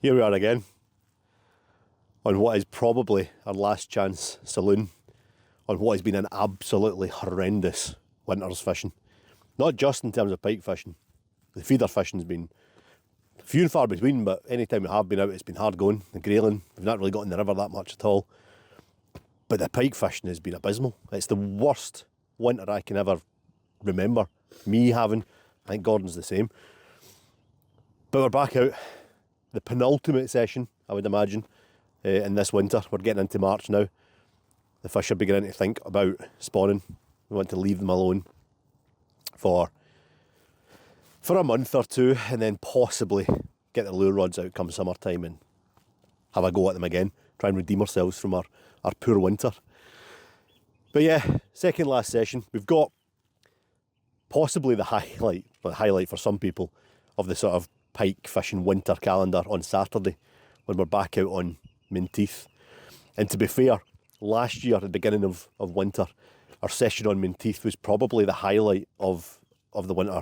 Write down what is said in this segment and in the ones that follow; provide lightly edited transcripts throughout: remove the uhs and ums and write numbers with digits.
Here we are again on what is probably our last chance saloon on what has been an absolutely horrendous winter's fishing. Not just in terms of pike fishing. The feeder fishing has been few and far between, but any time we have been out it's been hard going. The Grayling, we've not really got in the river that much at all. But the pike fishing has been abysmal. It's the worst winter I can ever remember me having. I think Gordon's the same. But we're back out. The penultimate session, I would imagine, in this winter. We're getting into March now. The fish are beginning to think about spawning. We want to leave them alone for a month or two, and then possibly get the lure rods out come summertime and have a go at them again. Try and redeem ourselves from our poor winter. But yeah, second last session. We've got possibly the highlight for some people of the sort of pike fishing winter calendar on Saturday when we're back out on Menteith. And to be fair, last year at the beginning of winter, our session on Menteith was probably the highlight of the winter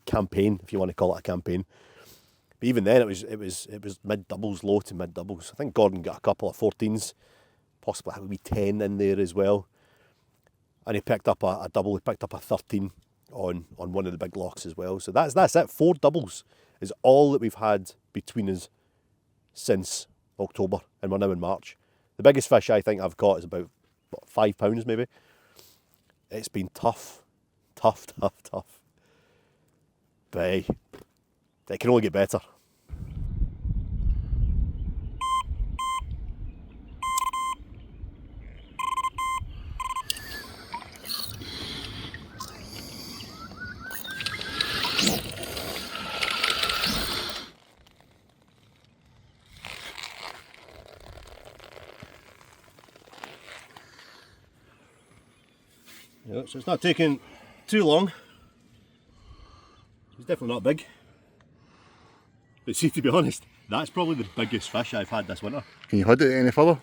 campaign, if you want to call it a campaign. But even then it was mid doubles, low to mid doubles. I think Gordon got a couple of 14s, possibly a wee 10 in there as well. And he picked up a double, he picked up a 13 on one of the big locks as well. So that's it. 4 doubles is all that we've had between us since October, and we're now in March. The biggest fish I think I've caught is about, what, 5 pounds maybe. It's been tough. But hey, it can only get better. Yeah, so it's not taking too long. It's definitely not big. But see, to be honest, that's probably the biggest fish I've had this winter. Can you hood it any further?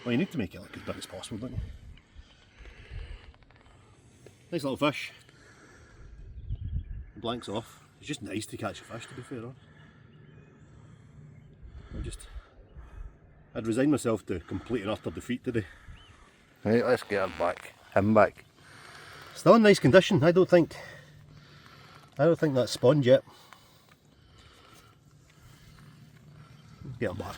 Well, you need to make it look as big as possible, don't you? Nice little fish. Blanks off. It's just nice to catch a fish, to be fair. I'd resign myself to complete and utter defeat today. Right, let's get him back. Still in nice condition. I don't think that's spawned yet. Get him back.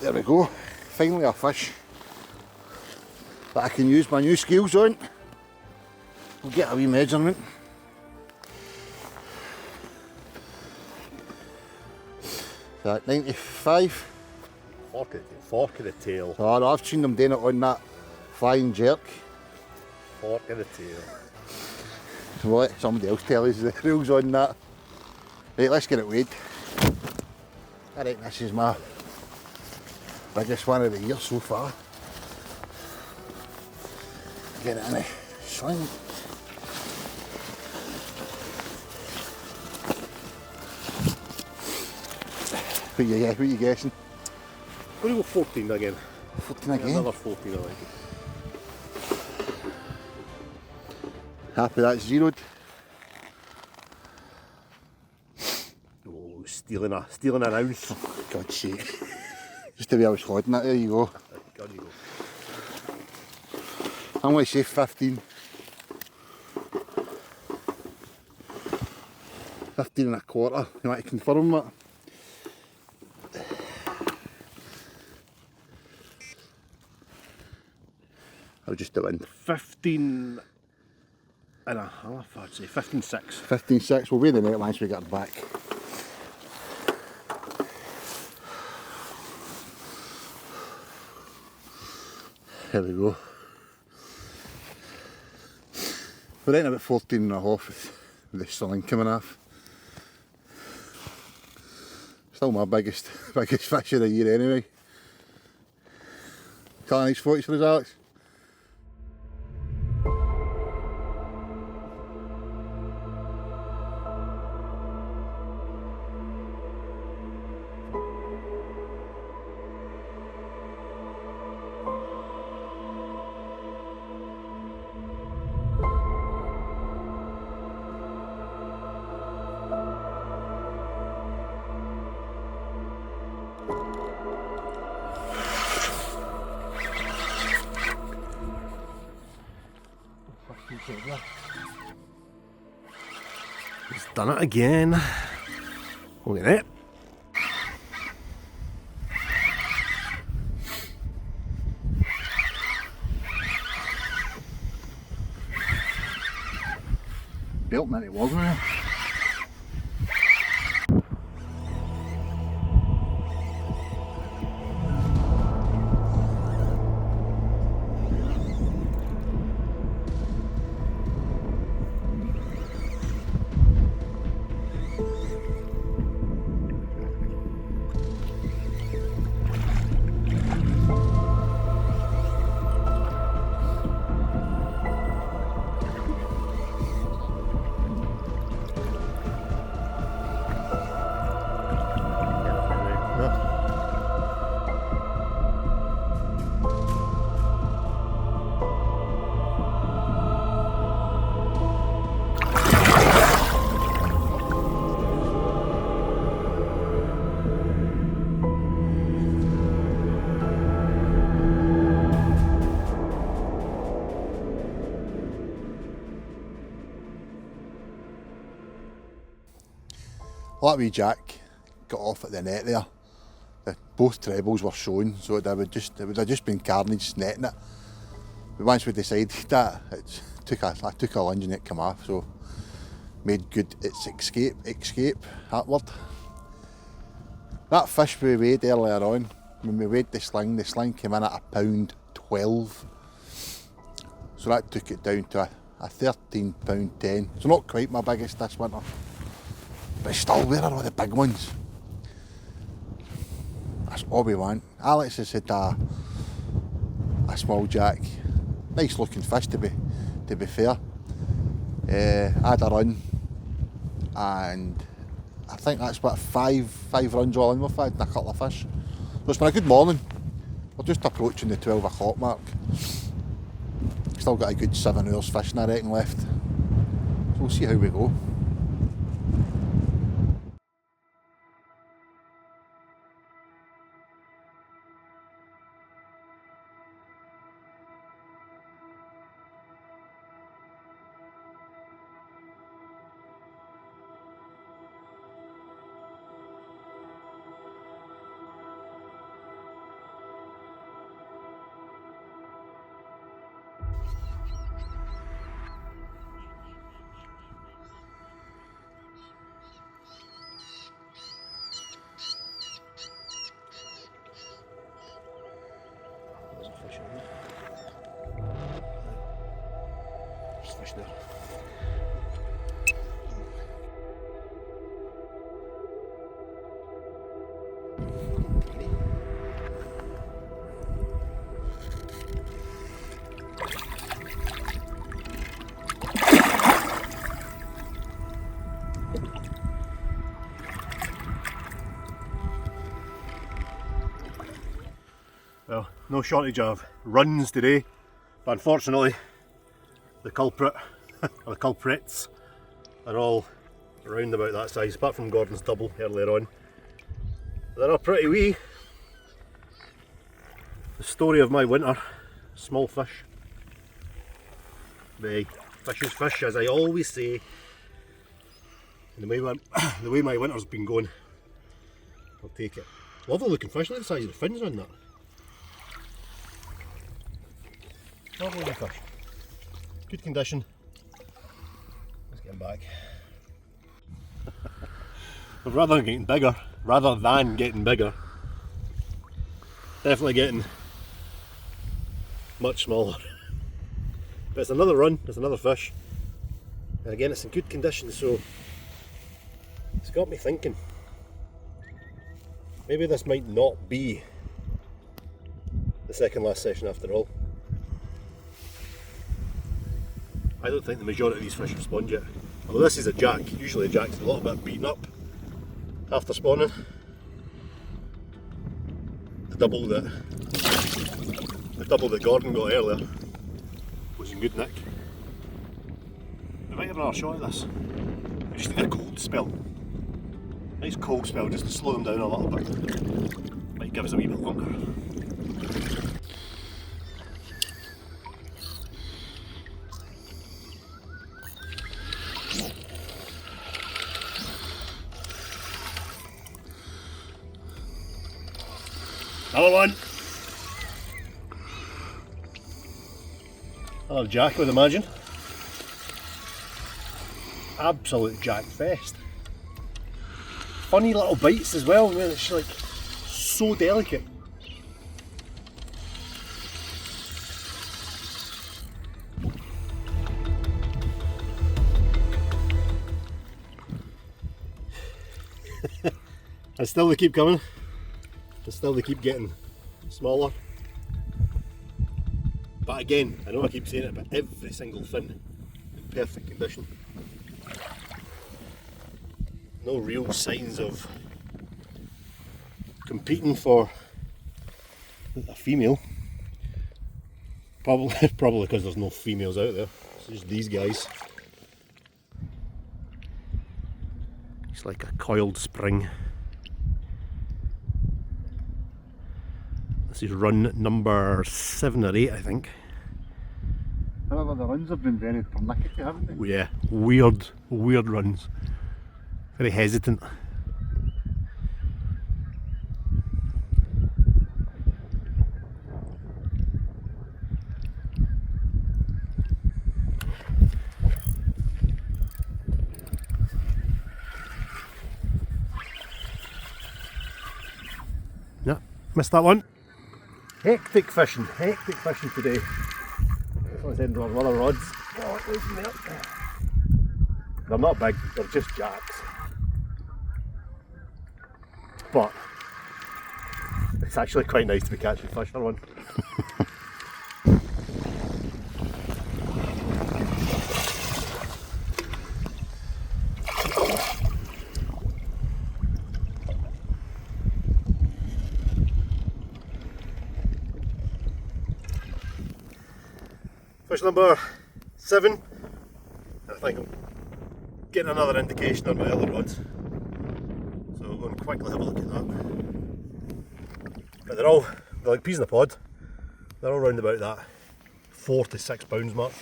There we go, finally a fish that I can use my new skills on. We'll get a wee measurement. That 95, Fork of the tail. Oh no, I've seen them doing it on that flying jerk. Fork of the tail. We'll let somebody else tell us the rules on that. Right, let's get it weighed. I reckon this is my biggest one of the year so far. Get it in a sling. What you guessing? I'm going to go 14 again. 14 again? Another 14 I think. Happy that's zeroed. Oh, stealing an ounce. Oh, for God's sake. Just the way I was holding it, there you go. God, you go. I'm going to say 15. 15 and a quarter. You want to confirm that? I'll just do it. 15 and a half, I'd say. 15.6. 15.6. We'll weigh the net once we get it back. There we go. We're in about 14 and a half with the sling coming off. Still my biggest fish of the year anyway. Got nice footage for us, Alex? He's done it again. Look at it. Built many wasn't it? That wee jack got off at the net there. Both trebles were shown, so it would have just been carnage netting it. But once we decided that, I took a lunge and it came off, so made good its escape, that word. That fish we weighed earlier on, when we weighed the sling came in at £1.12. So that took it down to a £13.10. So not quite my biggest this winter. But still, where are all the big ones? That's all we want. Alex has had a small jack. Nice looking fish to be fair. I had a run and I think that's what five runs all in we've had and a couple of fish. So it's been a good morning. We're just approaching the 12 o'clock mark. Still got a good 7 hours fishing I reckon left. So we'll see how we go. Well, no shortage of runs today, but unfortunately the culprit, or the culprits, are all around about that size, apart from Gordon's double earlier on. They're all pretty wee. The story of my winter, small fish. The fish is fish, as I always say. And the way my winter's been going, I'll take it. Lovely looking fish, look at the size of the fins on that. Lovely looking fish. Good condition. Let's get him back. But rather than getting bigger, definitely getting much smaller. But it's another run, it's another fish. And again, it's in good condition, so it's got me thinking. Maybe this might not be the second last session after all. I don't think the majority of these fish have spawned yet. Although this is a jack, usually a jack's a little bit beaten up after spawning. The double that Gordon got earlier was in good nick. We might have another shot at this. We just need a cold spell. Nice cold spell just to slow them down a little bit. Might give us a wee bit longer. Another one. Another jack, I would imagine. Absolute jack fest. Funny little bites as well, man. It's like so delicate. And still they keep coming. And still they keep getting smaller. But again, I know I keep saying it, but every single fin in perfect condition. No real signs of competing for a female. Probably because there's no females out there. It's just these guys. It's like a coiled spring. This is run number 7 or 8, I think. However, the runs have been very pernickety, haven't they? Yeah, weird runs. Very hesitant. Yeah, missed that one. Hectic fishing today. This one's heading towards other rods. Oh, listen there. They're not big, they're just jacks. But it's actually quite nice to be catching fish for one. Fish number 7. I think I'm getting another indication on my other rods. So I'm going to quickly have a look at that. But they're like peas in a pod. They're all round about that 4 to 6 pounds mark.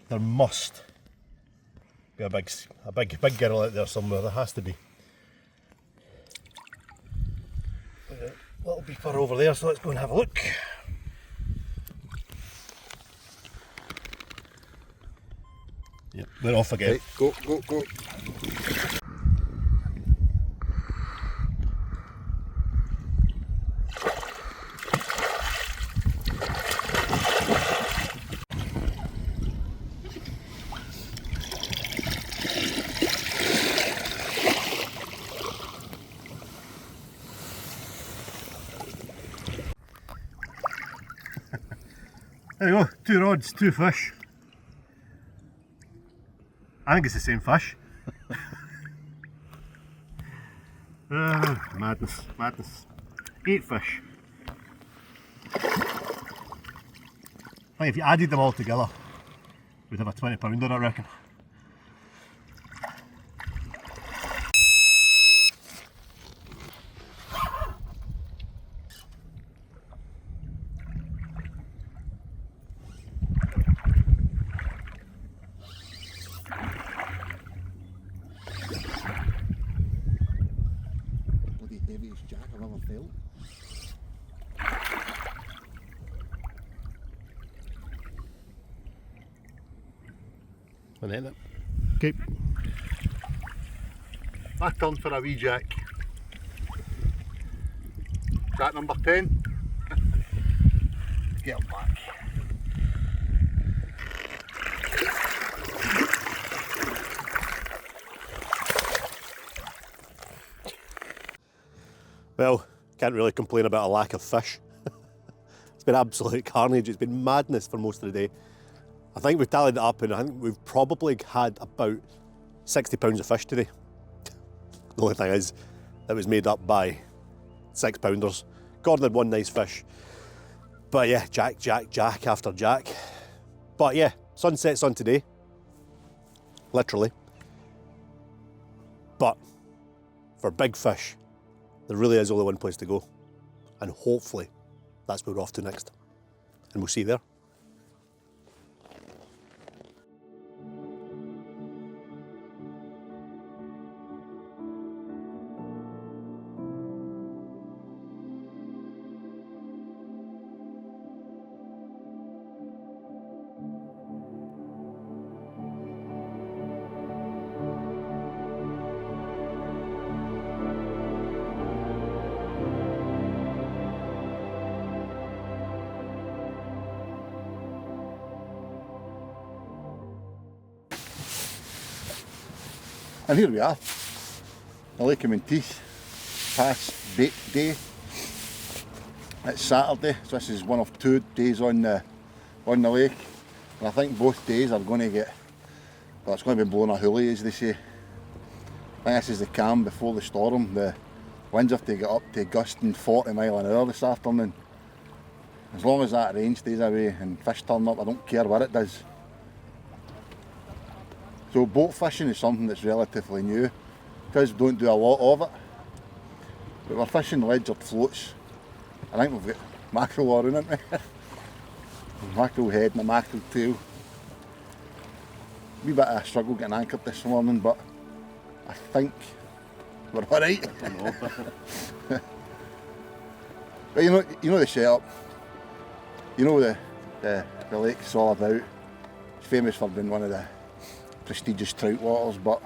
There must be a big girl out there somewhere. There has to be. A little beeper over there, so let's go and have a look. Yep, they're off again. Right, go. There you go, 2 rods, 2 fish. I think it's the same fish. Madness, madness. 8 fish. I think if you added them all together, we'd have a 20 pounder, I reckon. Bloody heaviest jack I've ever felt. And then it. Okay. My turn for a wee jack. Jack number 10. Get him back. Well, can't really complain about a lack of fish. It's been absolute carnage, it's been madness for most of the day. I think we've tallied it up and I think we've probably had about 60 pounds of fish today. The only thing is, it was made up by 6 pounders. Gordon had one nice fish. But yeah, jack after jack. But yeah, sunset's on today. Literally. But for big fish, there really is only one place to go. And hopefully, that's where we're off to next. And we'll see you there. And here we are, the Lake of Menteith, past bait day. It's Saturday, so this is one of 2 days on the lake. And I think both days are going to get, well, it's going to be blowing a hoolie, as they say. I think this is the calm before the storm. The winds have to get up to gusting 40 mile an hour this afternoon. As long as that rain stays away and fish turn up, I don't care what it does. So boat fishing is something that's relatively new, because we don't do a lot of it. But we're fishing ledge or floats. I think we've got mackerel on, haven't we? Mackerel head and a mackerel tail. Wee bit of a struggle getting anchored this morning, but I think we're alright. But you know the setup. You know the lake's all about. It's famous for being one of the prestigious trout waters, but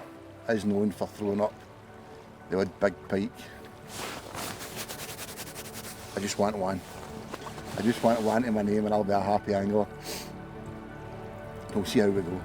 is known for throwing up the odd big pike. I just want one. I just want one in my name and I'll be a happy angler. We'll see how we go.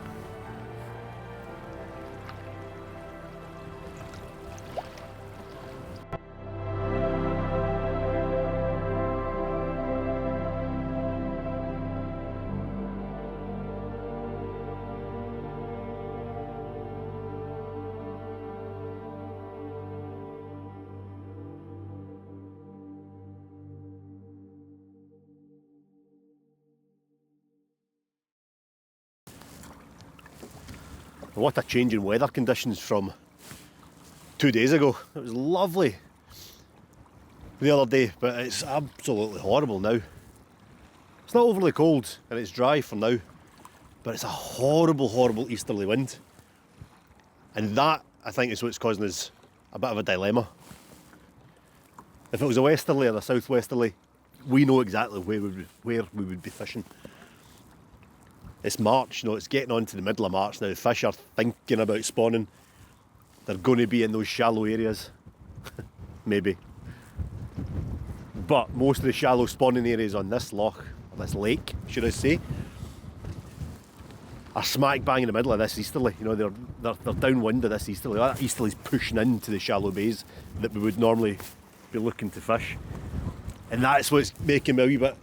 What a change in weather conditions from 2 days ago. It was lovely the other day, but it's absolutely horrible now. It's not overly cold and it's dry for now, but it's a horrible, horrible easterly wind. And that, I think, is what's causing us a bit of a dilemma. If it was a westerly or a southwesterly, we know exactly where we would be fishing. It's March, you know, it's getting on to the middle of March now. Fish are thinking about spawning. They're going to be in those shallow areas. Maybe. But most of the shallow spawning areas on this loch, or this lake, should I say, are smack bang in the middle of this easterly. You know, they're downwind of this easterly. That easterly's pushing into the shallow bays that we would normally be looking to fish. And that's what's making me a wee bit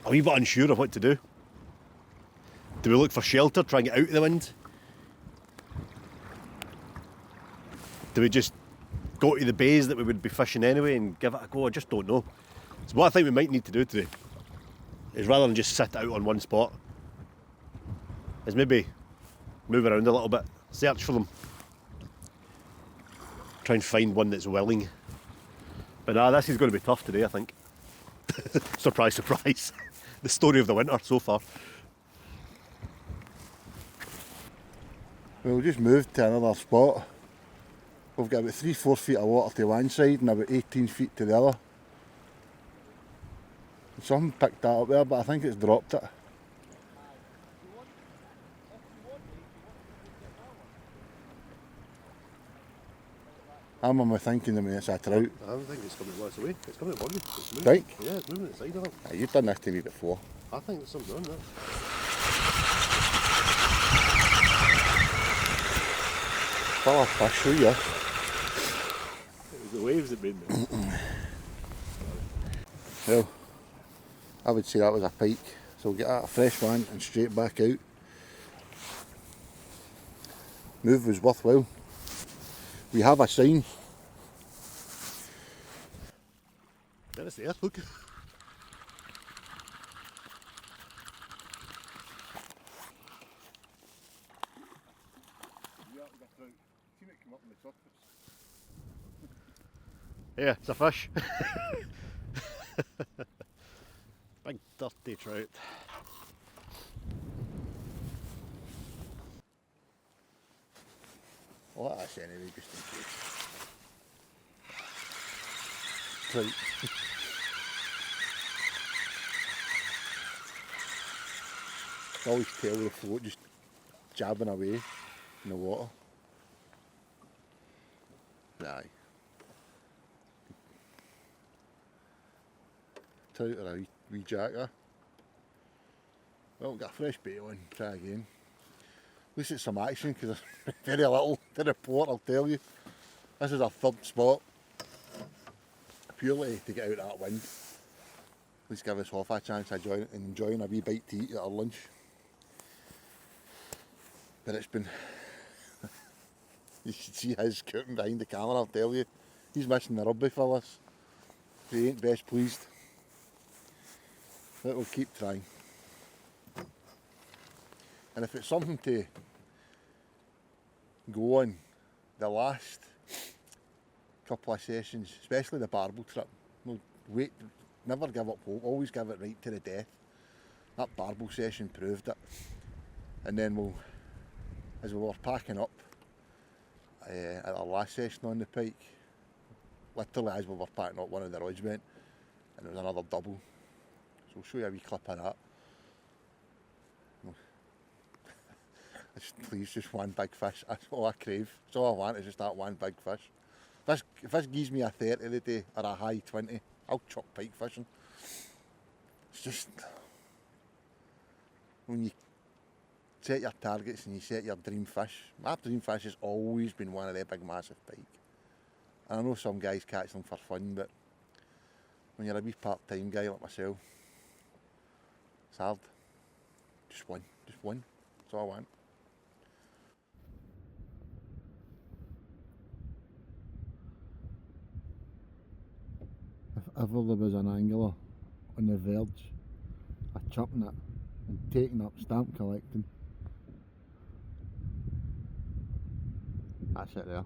a wee bit unsure of what to do. Do we look for shelter, try and get out of the wind? Do we just go to the bays that we would be fishing anyway and give it a go? I just don't know. So what I think we might need to do today is, rather than just sit out on one spot, is maybe move around a little bit, search for them, try and find one that's willing. But this is going to be tough today, I think. Surprise, surprise. The story of the winter so far. We'll just move to another spot. We've got about 3-4 feet of water to one side and about 18 feet to the other. Something picked that up there, but I think it's dropped it. I'm on my thinking the minute it's a trout. I don't think it's coming lots away. It's coming above you. It's moving. Right? Yeah, it's moving inside of it. You've done this to me before. I think there's something on there. Full of fish, show you. It was the waves that made me. Well, I would say that was a pike. So we'll get out a fresh one and straight back out. Move was worthwhile. We have a sign. There it's there, look. Yeah, it's a fish. Big dirty trout. I'll let us anyway, just in case. Trout. I always tell the float just jabbing away in the water. Aye. Trout or a wee jacker. Well, we've got a fresh bait on, try again. At least it's some action, because there's very little to report, I'll tell you. This is our third spot, purely to get out of that wind. At least give us half a chance of enjoying a wee bite to eat at our lunch. But it's been, you should see his cooking behind the camera, I'll tell you. He's missing the rugby for this. He ain't best pleased. But we'll keep trying. And if it's something to go on, the last couple of sessions, especially the barbel trip, wait, never give up hope, always give it right to the death. That barbel session proved it. And then as we were packing up at our last session on the Pike, literally as we were packing up, one of the rods went and there was another double. So I'll show you a wee clip of that. Please, just one big fish. That's all I crave. That's all I want, is just that one big fish. If this gives me a 30 today or a high 20, I'll chuck pike fishing. It's just, when you set your targets and you set your dream fish, my dream fish has always been one of the big massive pike. And I know some guys catch them for fun, but when you're a wee part-time guy like myself, it's hard. Just one. That's all I want. If ever there was an angler on the verge of chucking it and taking up stamp collecting, that's it there.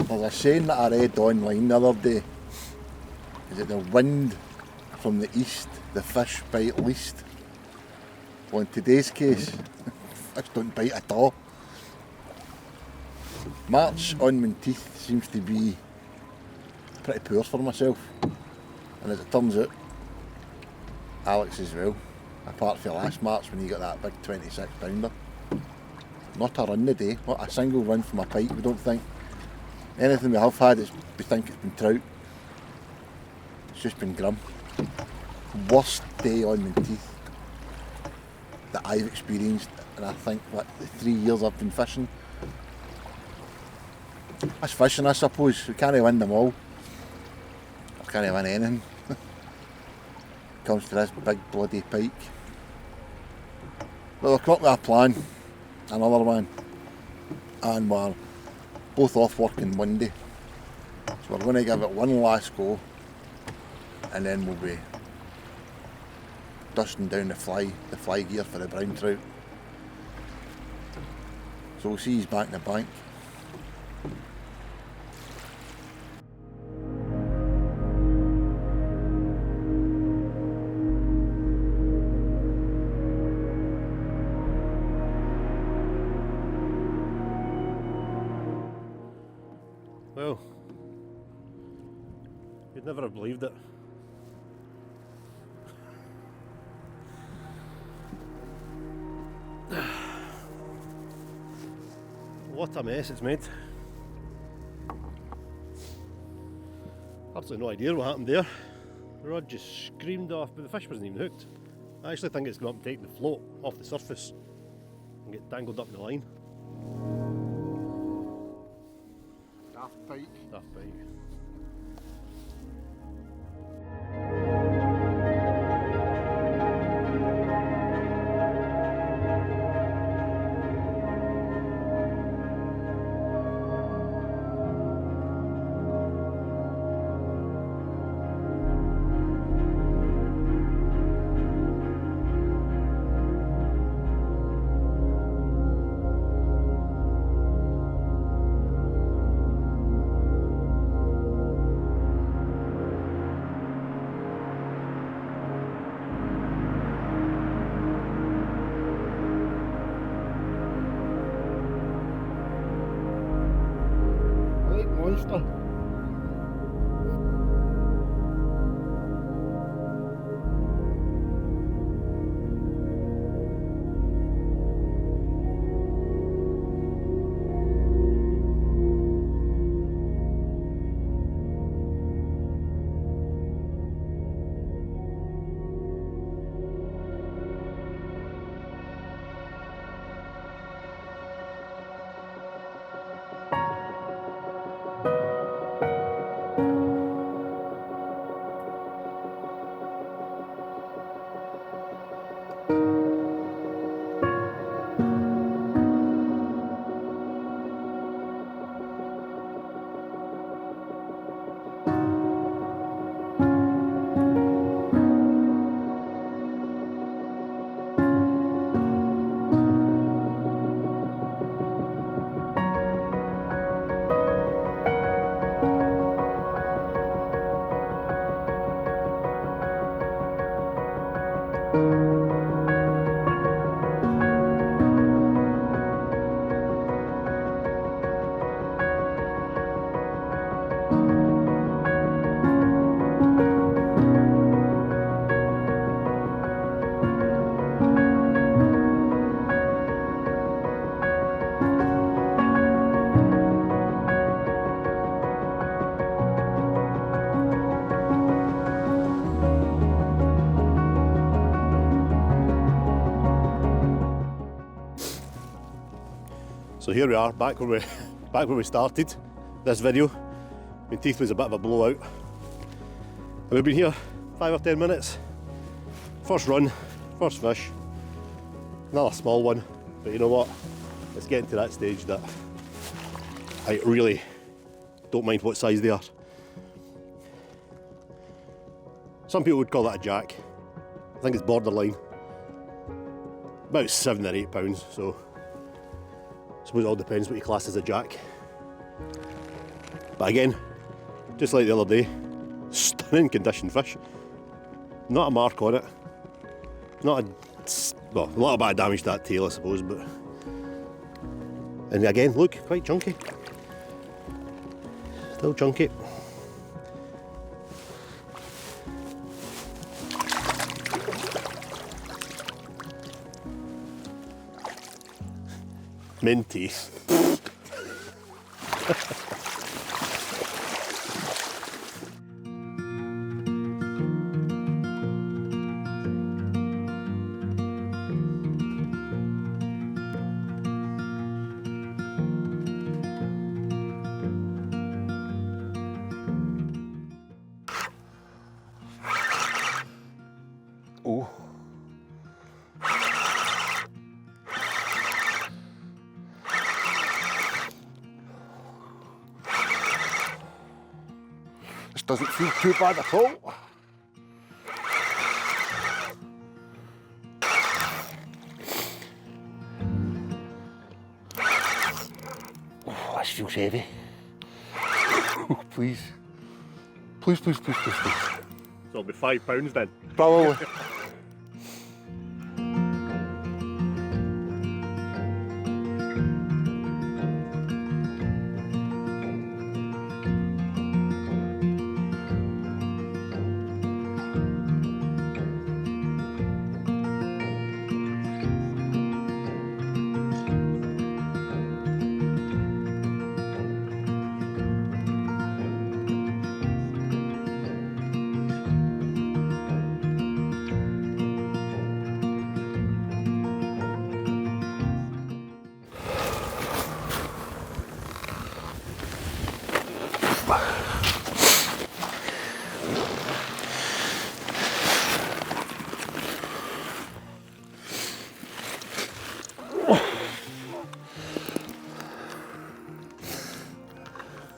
There's a saying that I read online the other day, is that the wind from the east, the fish bite least. Well, in today's case, fish don't bite at all. March on Menteith seems to be pretty poor for myself, and as it turns out, Alex as well, apart from last March when he got that big 26 pounder. Not a run the day, not a single run from a pike, we don't think. Anything we have had, we think it's been trout. It's just been grim. Worst day on Menteith that I've experienced, and I think the 3 years I've been fishing. That's fishing, I suppose. We can't win them all. I can't win anything. Comes to this big bloody pike. But we'll come up with a plan, another one, and we're both off working Monday. So we're going to give it one last go, and then we'll be dusting down the fly gear for the brown trout. So we'll see he's back in the bank. Well, you'd never have believed it. What a mess it's made. Absolutely no idea what happened there. The rod just screamed off, but the fish wasn't even hooked. I actually think it's gone up and taken the float off the surface and get tangled up in the line. Daft pike. Daft pike. Monster. So here we are, back where we started this video. Menteith was a bit of a blowout. And we've been here 5 or 10 minutes. First run, first fish. Another small one, but you know what? It's getting to that stage that I really don't mind what size they are. Some people would call that a jack. I think it's borderline. About 7 or 8 pounds, so I suppose it all depends what you class as a jack. But again, just like the other day, stunning condition fish. Not a mark on it. Not a, well, a little bit of damage to that tail I suppose, but And again, look, quite chunky. Still chunky. Menteith. Oh. This doesn't feel too bad at all. Oh, this feels heavy. Oh, please. Please, please, please, please, please. So it'll be £5 then. Probably.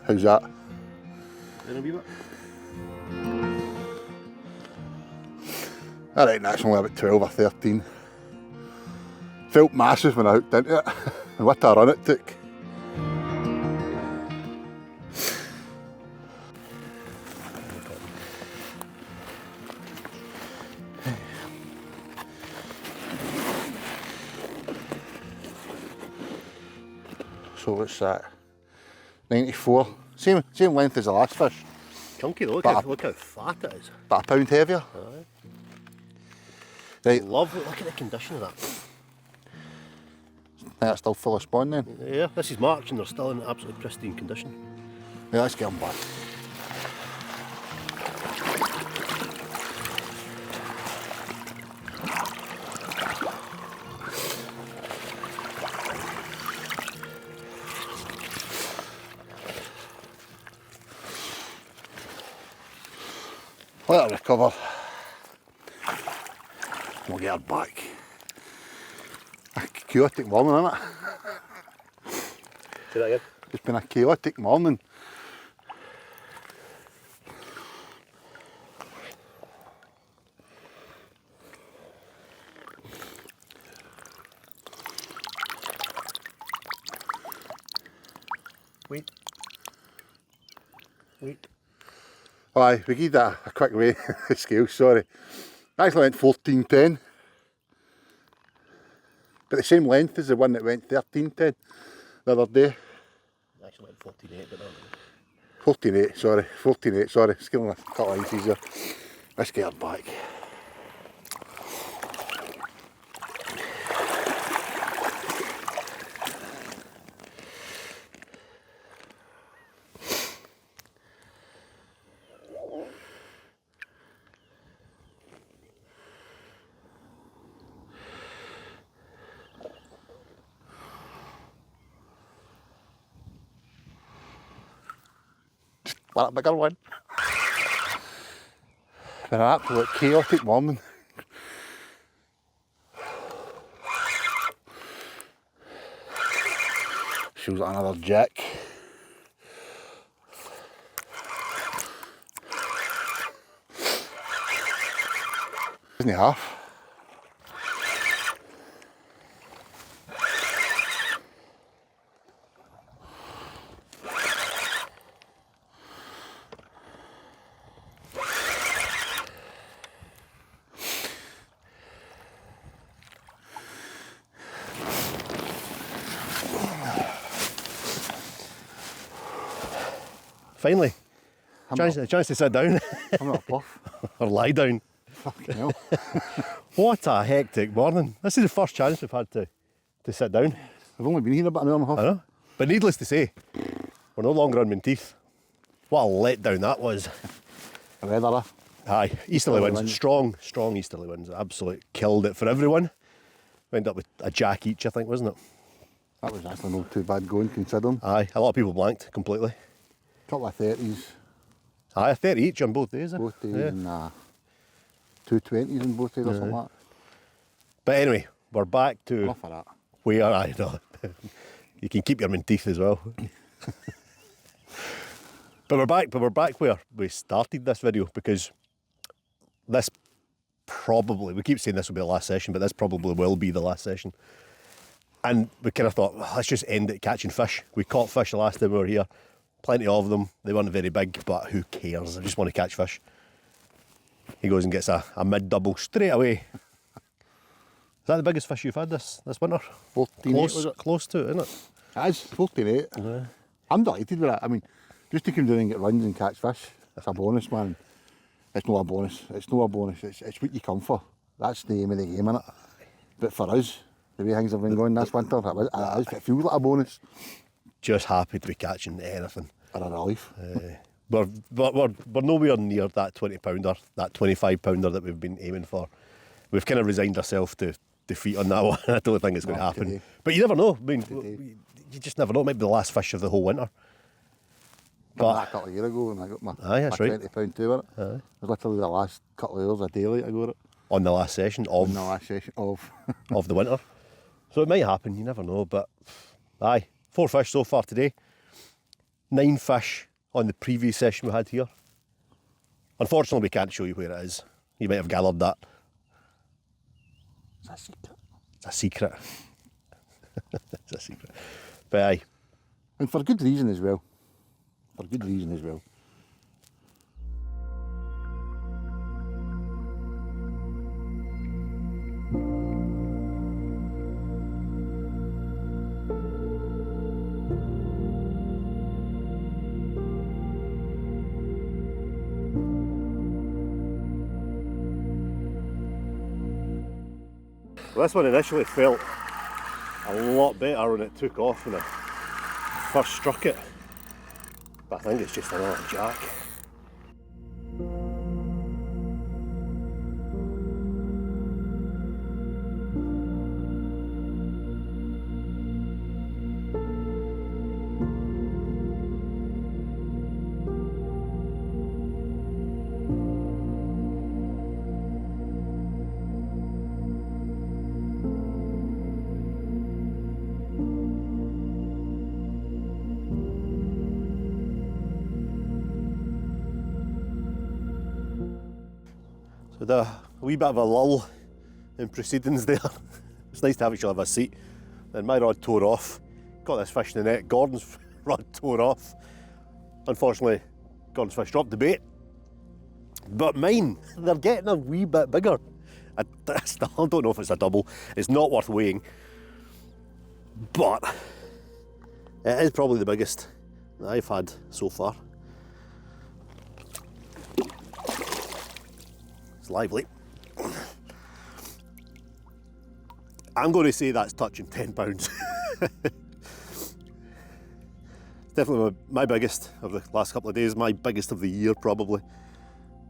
How's that? In a wee bit. I reckon that's only about 12 or 13. Felt massive when I hooked into it, and what a run it took. So what's that? 94. Same length as the last fish, Chunky though, look But how fat it is. but a pound heavier. Aye. Right, Lovely, look at the condition of that. that's still full of spawn then. Yeah, this is March and they're still in absolutely pristine condition. Yeah, let's get them back. Let her recover. We'll get her back. A chaotic morning, isn't it? Say that again. It's been a chaotic morning. Wait. Wait. Aye, we gave that a quick weigh scale, sorry. I actually went 14.10. But the same length as the one that went 13.10 the other day. Actually went 14.8, but not 14.8, sorry. 14.8, sorry. Scaling a couple of inches there. Let's get her back. That bigger one. Been an absolute chaotic morning. She was another jack. Isn't he half? finally. Chance to sit down. I'm not a puff. Or lie down. Fucking hell. What a hectic morning. This is the first chance we've had to sit down. I've only been here about an hour and a half. I know. But needless to say, we're no longer on Menteith. What a letdown that was. Weather. Aye, easterly winds. Strong easterly winds. Absolutely killed it for everyone. We ended up with a jack each, I think, wasn't it? That was actually not too bad going considering. Aye, a lot of people blanked completely. Couple of 30s. Aye, 30 each on both days. Both days Yeah. and 220s in both days or something like that. But anyway, we're back to Enough of that. where I know. You can keep your Menteith as well. But we're back where we started this video, because this probably, we keep saying this will be the last session, but this probably will be the last session. And we kind of thought, well, let's just end it catching fish. We caught fish the last time we were here. Plenty of them. They weren't very big, but who cares? I just want to catch fish. He goes and gets a mid-double straight away. Is that the biggest fish you've had this winter? 14 was it? Close to it, isn't it? It is, 48. Yeah. I'm delighted with it. I mean, just to come down and get runs and catch fish, it's a bonus, man. It's not a bonus. It's not a bonus. It's what you come for. That's the aim of the game, innit? But for us, the way things have been going this winter, it feels like a bonus. Just happy to be catching anything. Or a relief. We're nowhere near that 20 pounder, that 25 pounder that we've been aiming for. We've kind of resigned ourselves to defeat on that one. I don't think it's going to happen. Today. But you never know. I mean, you just never know. It might be the last fish of the whole winter. But a couple of years ago when I got my, that's my right. 20 pound two with it. It was literally the last couple of hours a day late I got it. On the last session of In the last session of of the winter. So it might happen, you never know. But aye, 4 fish so far today. 9 fish on the previous session we had here. Unfortunately, we can't show you where it is. You might have gathered that. It's a secret. It's a secret. It's a secret. But aye. And for good reason as well. For good reason as well. Well, this one initially felt a lot better when it took off when I first struck it. But I think it's just another jack. So a wee bit of a lull in proceedings there. It's nice to have each other have a seat. Then my rod tore off. Got this fish in the net. Gordon's rod tore off. Unfortunately, Gordon's fish dropped the bait. But mine, they're getting a wee bit bigger. I still don't know if it's a double. It's not worth weighing. But it is probably the biggest that I've had so far. Lively. I'm going to say that's touching 10 pounds. It's definitely my biggest of the last couple of days, my biggest of the year probably,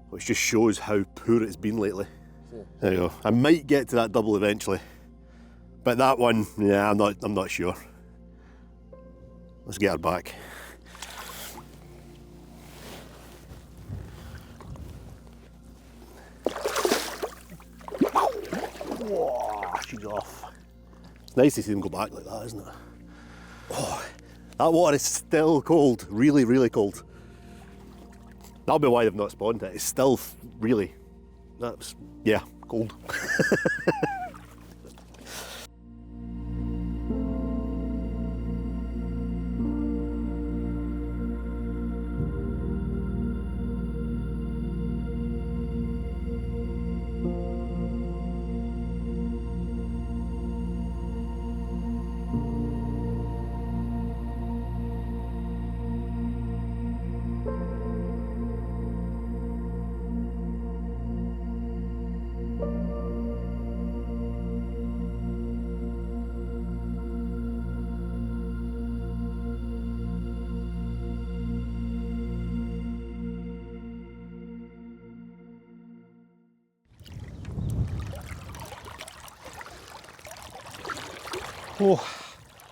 which just shows how poor it's been lately. There you go. I might get to that double eventually, but that one, yeah, I'm not sure. Let's get her back. Whoa, she's off. It's nice to see them go back like that, isn't it? Oh, that water is still cold, really, really cold. That'll be why they've not spawned it. It's still really, yeah, cold. Oh,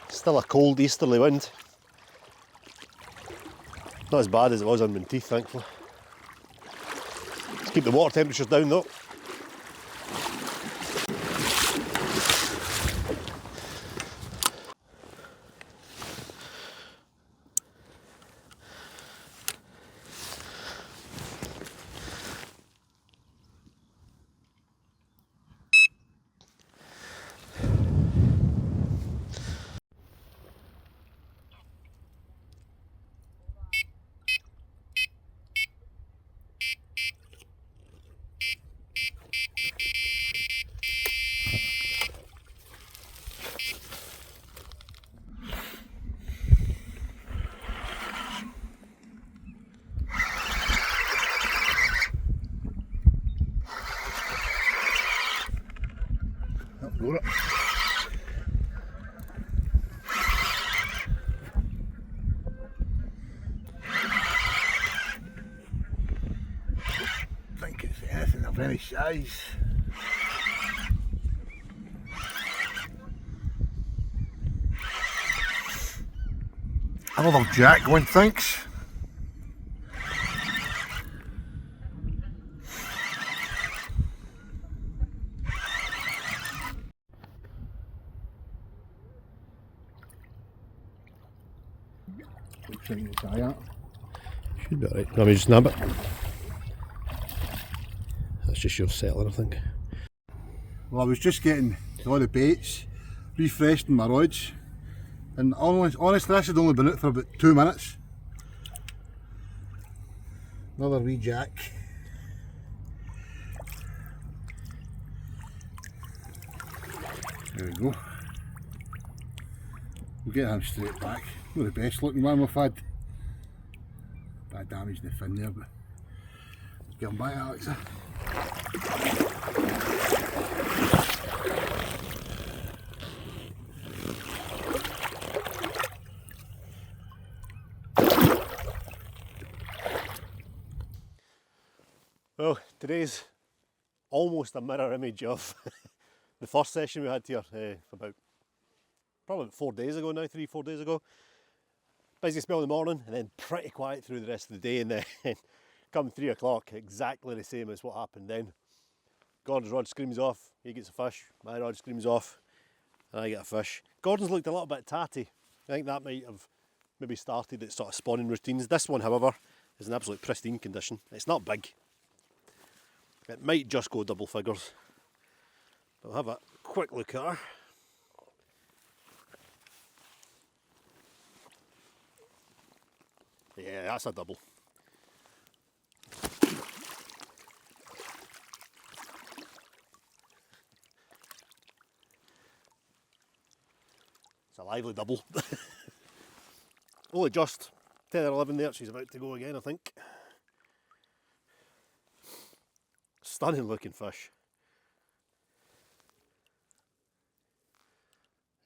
still a cold easterly wind. Not as bad as it was on Menteith, thankfully. Let's keep the water temperatures down though. Got it. I think it's anything of any size. Another jack, one thinks. Should be alright. Let me just nab it. That's just your settler, I think. Well, I was just getting all the baits, refreshing my rods, and honestly this had only been out for about 2 minutes. Another wee jack. There we go. We'll get him straight back. Not the best looking one we've had. Bad damage in the fin there, but let's get him back, Alexa. Well, today's almost a mirror image of the first session we had here about probably 4 days ago now, 3-4 days ago. Busy spell in the morning and then pretty quiet through the rest of the day, and then come 3 o'clock, exactly the same as what happened then. Gordon's rod screams off, he gets a fish, my rod screams off, and I get a fish. Gordon's looked a little bit tatty. I think that might have maybe started its sort of spawning routines. This one, however, is in absolute pristine condition. It's not big. It might just go double figures. But we'll have a quick look at her. Yeah, that's a double. It's a lively double. Only just 10 or 11 there, she's about to go again, I think. Stunning looking fish.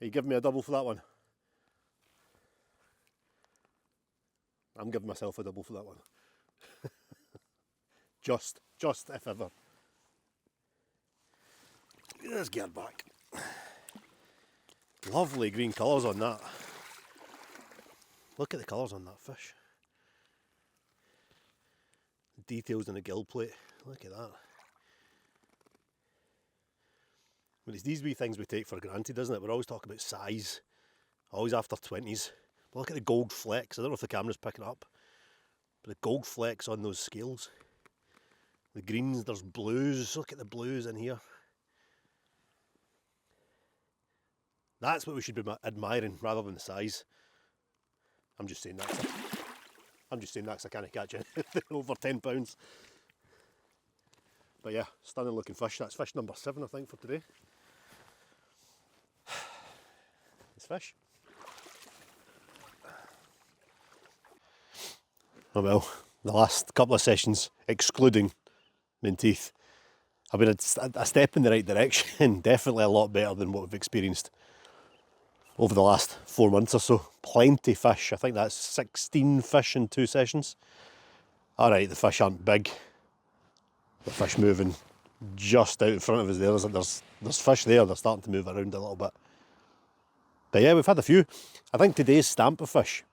Are you giving me a double for that one? I'm giving myself a double for that one. just if ever. Let's get her back. Lovely green colours on that. Look at the colours on that fish. Details in the gill plate. Look at that. Well, it's these wee things we take for granted, isn't it? We're always talking about size. Always after 20s. But look at the gold flecks. I don't know if the camera's picking it up. But the gold flecks on those scales. The greens, there's blues. Look at the blues in here. That's what we should be admiring rather than the size. I'm just saying that. I'm just saying that because I can't catch anything over £10. But yeah, stunning looking fish. That's fish number 7, I think, for today. It's fish. Oh well, the last couple of sessions, excluding Menteith, have been a step in the right direction. Definitely a lot better than what we've experienced over the last 4 months or so. Plenty fish. I think that's 16 fish in 2 sessions. Alright, the fish aren't big. The fish moving just out in front of us there. There's fish there, they're starting to move around a little bit. But yeah, we've had a few. I think today's stamp of fish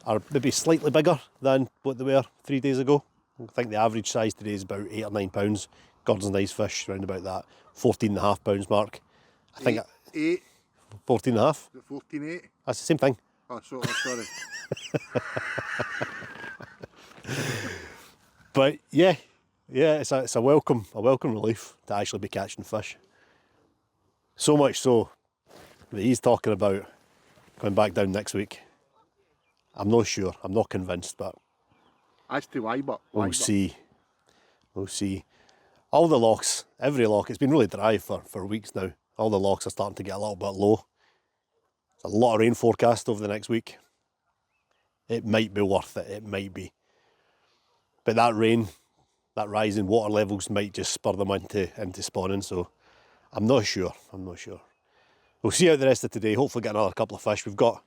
are maybe slightly bigger than what they were 3 days ago. I think the average size today is about 8 or 9 pounds. Gordon's nice fish, around about that 14.5 pounds mark. I think 8. 14.5. 14.8. That's the same thing. Oh, sorry. But yeah, it's a welcome relief to actually be catching fish. So much so that he's talking about going back down next week. I'm not sure. I'm not convinced, but As to why, but we'll see. We'll see. All the lochs, every loch, it's been really dry for weeks now. All the lochs are starting to get a little bit low. There's a lot of rain forecast over the next week. It might be worth it. It might be. But that rain, that rise in water levels might just spur them into spawning. So I'm not sure. We'll see out the rest of today. Hopefully get another couple of fish. We've got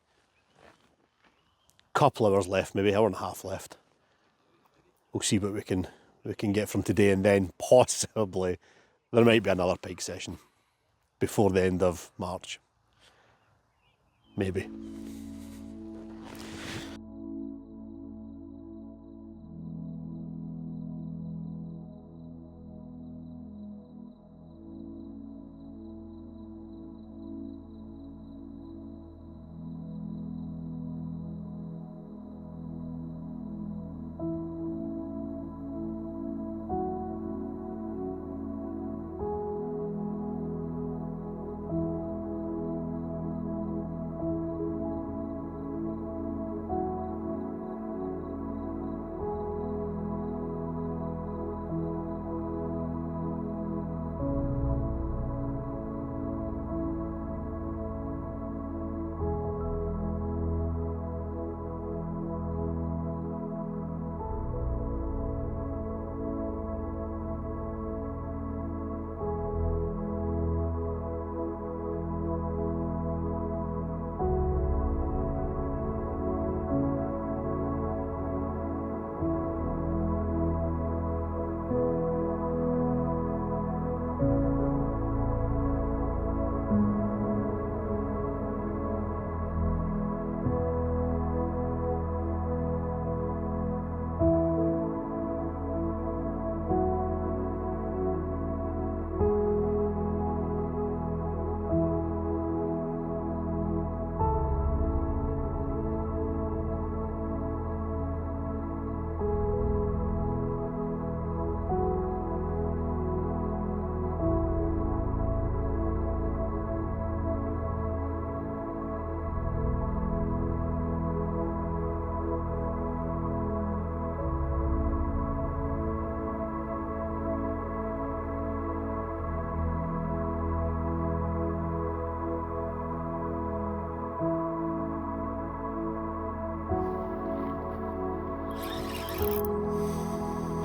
a couple of hours left, maybe an hour and a half left. We'll see what we can get from today, and then possibly there might be another pike session before the end of March. Maybe.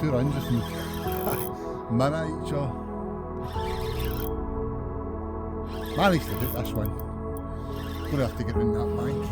Two runs just in minute each other. Managed to hit this one. Gonna have to get in that bank.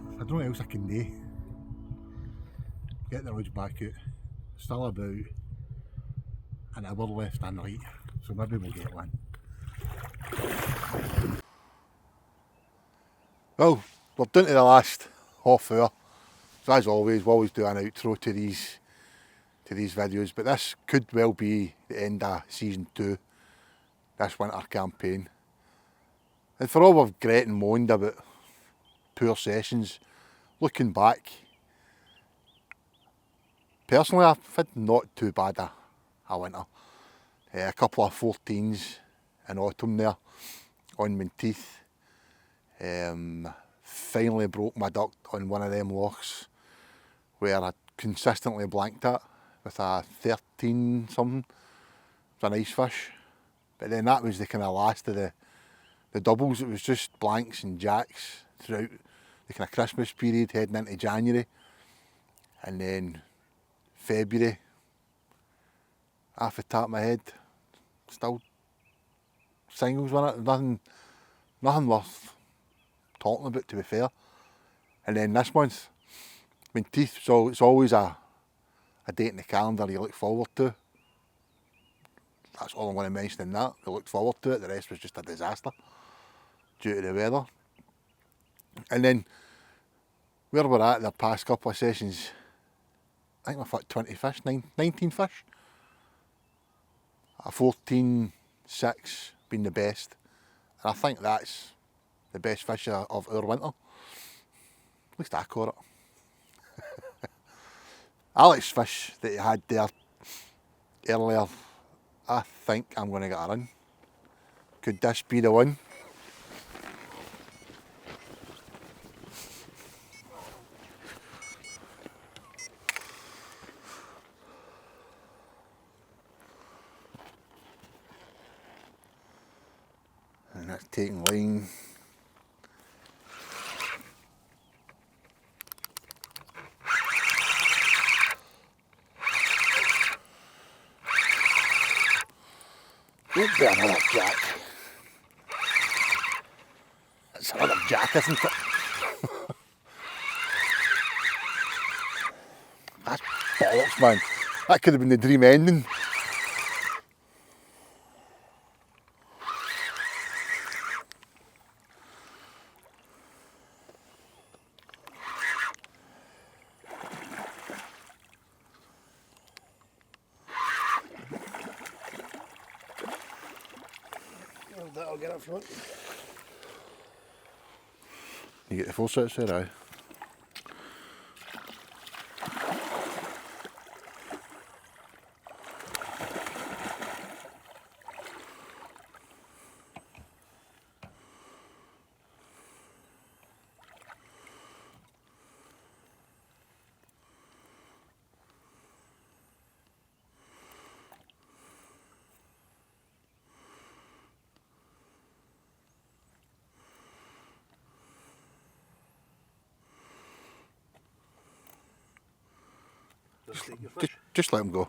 I don't know what else I can do. Get the rods back out. Still about an hour left in night, so maybe we'll get one. Well, we're down to the last half hour. So as always, we always do an outro to these videos, but this could well be the end of season 2, this winter campaign. And for all we've gret and moaned about poor sessions, looking back, personally I've had not too bad a winter. A couple of 14s in autumn there on Menteith. Finally broke my duck on one of them lochs where I consistently blanked it with a 13 something. It's a nice fish. But then that was the kind of last of the doubles. It was just blanks and jacks throughout the kind of Christmas period heading into January. And then February, off the top of my head, still singles, wasn't it? Nothing worth talking about, to be fair. And then this month, Menteith, so it's always a date in the calendar you look forward to. That's all I'm going to mention in that. We looked forward to it, the rest was just a disaster due to the weather. And then where we're at the past couple of sessions, I think we've got 20 fish, 19 fish. A 14, 6 being the best. And I think that's the best fish of our winter. At least I caught it. Alex's fish that he had there earlier, I think I'm going to get a run. Could this be the one? And that's taking line. Don't be another jack. That's another jack, isn't it? That's bollocks, man. That could have been the dream ending. I'll get up front. You get the full set there, aye. Just let him go.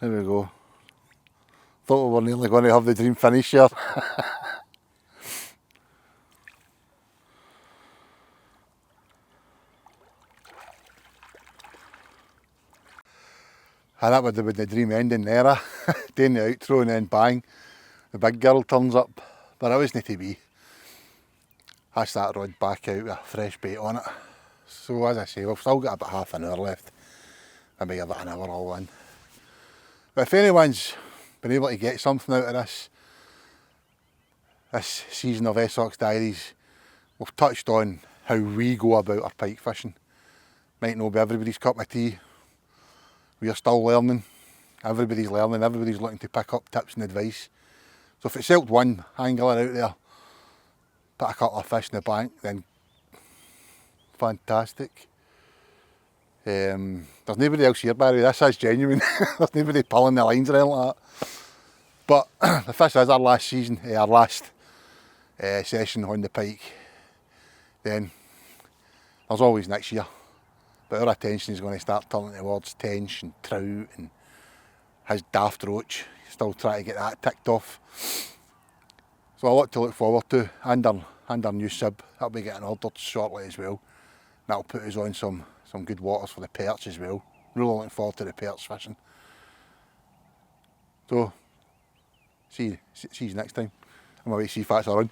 There we go. Thought we were nearly going to have the dream finish here. And that would have been the dream ending there. Doing the outro and then bang, the big girl turns up. But it wasn't to be. I start rod back out with a fresh bait on it. So as I say, we've still got about half an hour left. Maybe about an hour all in. But if anyone's been able to get something out of this season of Esox Diaries, we've touched on how we go about our pike fishing. Might not be everybody's cup of tea. We are still learning. Everybody's learning, everybody's looking to pick up tips and advice. So if it's helped one angler out there, put a couple of fish in the bank, then fantastic. There's nobody else here, by the way, this is genuine. There's nobody pulling the lines or anything like that. But if this is our last season, our last session on the pike, then there's always next year. But our attention is going to start turning towards tench and trout and his daft roach. Still trying to get that ticked off. So a lot to look forward to, and our new sib that'll be getting ordered shortly as well. That'll put us on some good waters for the perch as well. Really looking forward to the perch fishing. So see you next time. I'm away to see if that's on.